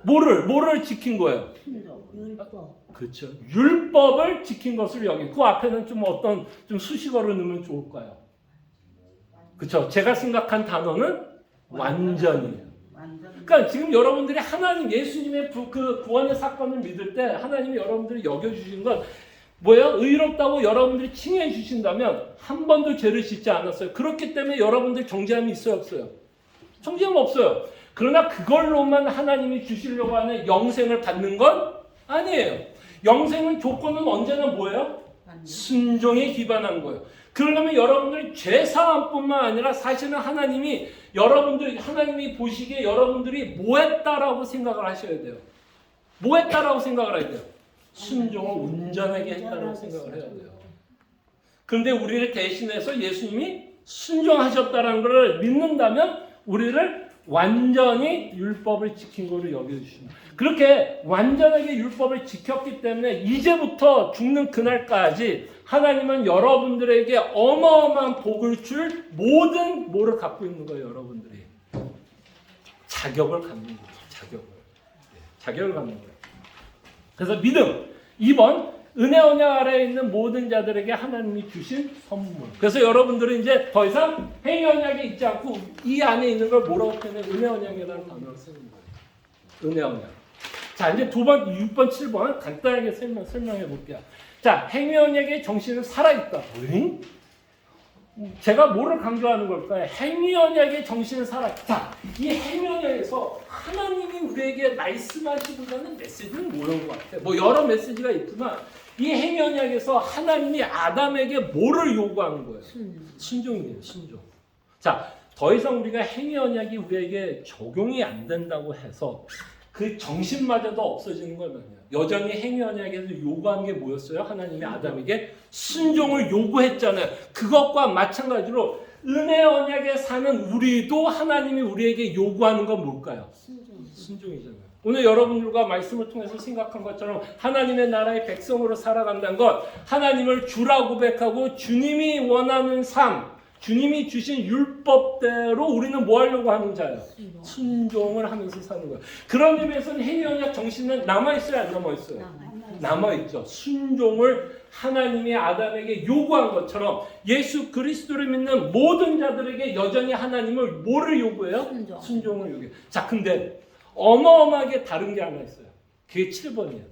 뭐를 지킨 거예요? 율법. 그렇죠. 율법을 지킨 것을 여기. 그 앞에는 좀 어떤 수식어를 넣으면 좋을까요? 그렇죠. 제가 생각한 단어는 완전이에요. 그러니까 지금 여러분들이 하나님 예수님의 그 구원의 사건을 믿을 때 하나님이 여러분들이 여겨주신 건 뭐예요? 의롭다고 여러분들이 칭해 주신다면 한 번도 죄를 짓지 않았어요. 그렇기 때문에 여러분들 정죄함이 있어요, 없어요? 정죄함 없어요. 그러나 그걸로만 하나님이 주시려고 하는 영생을 받는 건 아니에요. 영생은 조건은 언제나 뭐예요? 순종에 기반한 거예요. 그러려면 여러분들이 죄사함뿐만 아니라 사실은 하나님이 보시기에 여러분들이 뭐 했다라고 생각을 하셔야 돼요. 뭐 했다라고 생각을 해야 돼요? 순종을 온전하게 했다라고 생각을 해야 돼요. 그런데 우리를 대신해서 예수님이 순종하셨다는 것을 믿는다면 우리를 완전히 율법을 지킨 것으로 여겨주십니다. 그렇게 완전하게 율법을 지켰기 때문에 이제부터 죽는 그날까지 하나님은 여러분들에게 어마어마한 복을 줄 모든 뭐를 갖고 있는 거예요, 여러분들이. 자격을 갖는 거예요, 자격을 갖는 거예요. 그래서 믿음, 2번, 은혜 언약 아래에 있는 모든 자들에게 하나님이 주신 선물. 그래서 여러분들은 이제 더 이상 행위 언약에 있지 않고 이 안에 있는 걸 뭐라고 표현해? 은혜 언약이라는 단어를 쓰는 거예요. 은혜 언약. 자, 이제 6번, 7번 간단하게 설명해 볼게요. 자, 행위 언약의 정신은 살아있다. 응? 제가 뭐를 강조하는 걸까요? 행위 언약의 정신은 살아있다. 이 행위 언약에서 하나님이 우리에게 말씀하시고자는 메시지는 뭐인 것 같아요? 뭐 여러 메시지가 있지만 이 행위 언약에서 하나님이 아담에게 뭐를 요구하는 거예요? 순종이에요, 순종. 자, 더 이상 우리가 행위 언약이 우리에게 적용이 안 된다고 해서 그 정신마저도 없어지는 건 아니에요. 여전히 행위 언약에서 요구한 게 뭐였어요? 하나님이 아담에게 순종을 요구했잖아요. 그것과 마찬가지로 은혜 언약에 사는 우리도 하나님이 우리에게 요구하는 건 뭘까요? 순종이잖아요. 오늘 여러분들과 말씀을 통해서 생각한 것처럼 하나님의 나라의 백성으로 살아간다는 것, 하나님을 주라 고백하고 주님이 원하는 삶, 주님이 주신 율법대로 우리는 뭐 하려고 하는 자예요? 순종을 하면서 사는 거예요. 그런 의미에서는 행위 언약 정신은 남아있어요, 안 남아있어요? 남아있죠. 순종을 하나님이 아담에게 요구한 것처럼 예수 그리스도를 믿는 모든 자들에게 여전히 하나님을 뭐를 요구해요? 순종을 요구해요. 자, 근데 어마어마하게 다른 게 하나 있어요. 그게 7번이에요.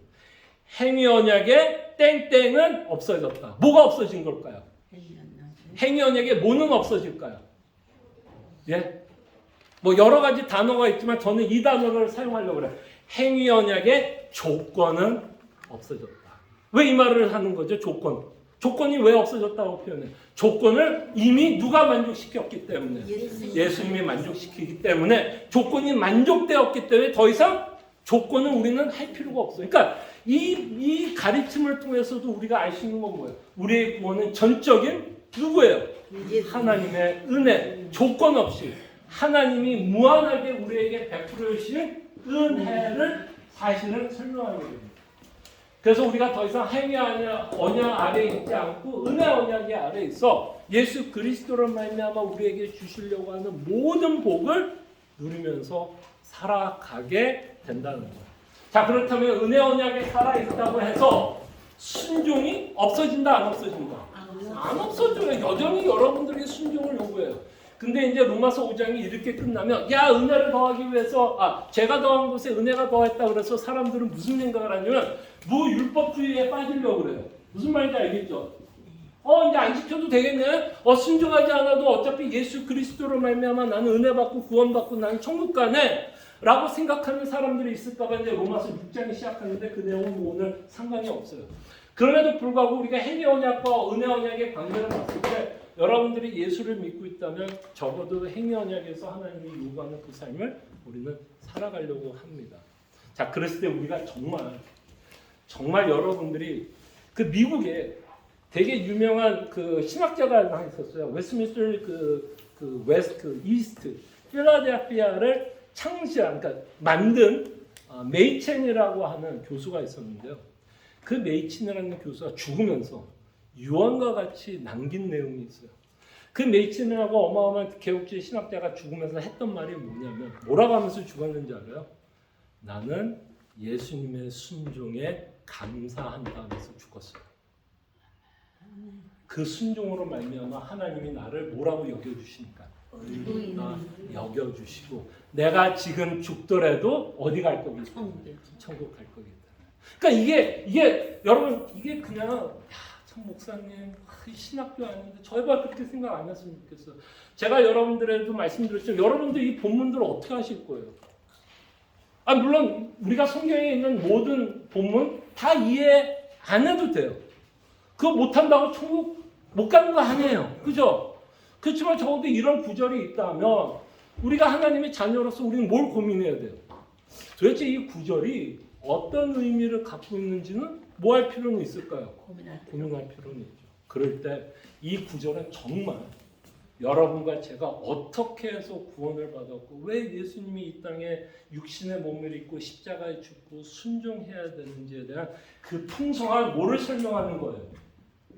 행위 언약의 땡땡은 없어졌다. 뭐가 없어진 걸까요? 행위 언약의 뭐는 없어질까요? 예? 뭐 여러 가지 단어가 있지만 저는 이 단어를 사용하려고 그래요. 행위 언약의 조건은 없어졌다. 왜 이 말을 하는 거죠? 조건이 왜 없어졌다고 표현해요? 조건을 이미 누가 만족시켰기 때문에 예수님이 만족시키기 때문에 조건이 만족되었기 때문에 더 이상 조건은 우리는 할 필요가 없어요. 그러니까 이 가르침을 통해서도 우리가 알 수 있는 건 뭐예요? 우리의 구원은 전적인 누구예요? 하나님의 은혜, 조건 없이 하나님이 무한하게 우리에게 베풀어 주신 은혜를 사실은 설명하게 됩니다. 그래서 우리가 더 이상 행위 언약 아래에 있지 않고 은혜 언약의 아래에 있어 예수 그리스도를 말미암아 우리에게 주시려고 하는 모든 복을 누리면서 살아가게 된다는 거예요. 자, 그렇다면 은혜 언약에 살아있다고 해서 순종이 없어진다, 안 없어진다? 안 없어져요. 여전히 여러분들에게 순종을 요구해요. 근데 이제 로마서 5장이 이렇게 끝나면 야, 은혜를 더하기 위해서 죄가 더한 곳에 은혜가 더했다 그래서 사람들은 무슨 생각을 하냐면 무율법주의에 빠지려고 그래요. 무슨 말인지 알겠죠? 이제 안 지켜도 되겠네. 순종하지 않아도 어차피 예수 그리스도로 말미암아 나는 은혜 받고 구원 받고 나는 천국 가네. 라고 생각하는 사람들이 있을까 봐 이제 로마서 6장이 시작하는데 그 내용은 뭐 오늘 상관이 없어요. 그럼에도 불구하고 우리가 행위 언약과 은혜 언약의 관계를 봤을 때 여러분들이 예수를 믿고 있다면 적어도 행위 언약에서 하나님이 요구하는 그 삶을 우리는 살아가려고 합니다. 자, 그랬을 때 우리가 정말 여러분들이 그 미국에 되게 유명한 그 신학자가 하나 있었어요. 웨스트민스터 이스트 필라델피아를 그러니까 만든 메이첸이라고 하는 교수가 있었는데요. 그 메이첸이라는 교수가 죽으면서 유언과 같이 남긴 내용이 있어요. 그 메이첸이라고 어마어마한 개혁주의 신학자가 죽으면서 했던 말이 뭐라고 하면서 죽었는지 알아요? 나는 예수님의 순종에 감사한다 하면서 죽었어요. 그 순종으로 말미암아 하나님이 나를 뭐라고 여겨주시니까 의인이다 여겨주시고 내가 지금 죽더라도 어디 갈 거겠다? 천국 갈 거겠다. 그러니까 이게 여러분 이게 그냥 참 목사님 신학교 아닌데 저희가 그렇게 생각 안 했으면 좋겠어요. 제가 여러분들에도 말씀드렸지만 여러분들 이 본문들을 어떻게 하실 거예요? 물론 우리가 성경에 있는 모든 본문 다 이해 안 해도 돼요. 그거 못한다고 천국 못 가는 거 아니에요. 그죠? 그렇지만 적어도 이런 구절이 있다면 우리가 하나님의 자녀로서 우리는 뭘 고민해야 돼요? 도대체 이 구절이 어떤 의미를 갖고 있는지는 뭐 할 필요는 있을까요? 고민할 필요는 있죠. 그럴 때 이 구절은 정말 여러분과 제가 어떻게 해서 구원을 받았고 왜 예수님이 이 땅에 육신의 몸을 입고 십자가에 죽고 순종해야 되는지에 대한 그 풍성한 뭐를 설명하는 거예요?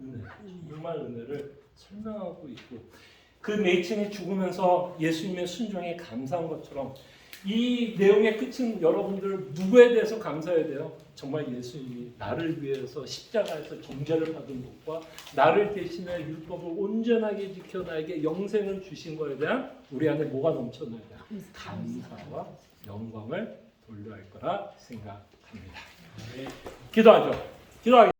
은혜. 정말 은혜를 설명하고 있고 그 메이첸이 죽으면서 예수님의 순종에 감사한 것처럼 이 내용의 끝은 여러분들 누구에 대해서 감사해야 돼요? 정말 예수님이 나를 위해서 십자가에서 정죄를 받은 것과 나를 대신해 율법을 온전하게 지켜 나에게 영생을 주신 것에 대한 우리 안에 뭐가 넘쳐나야 돼요? 감사와 영광을 돌려야 할 거라 생각합니다. 기도하죠. 기도하겠습니다.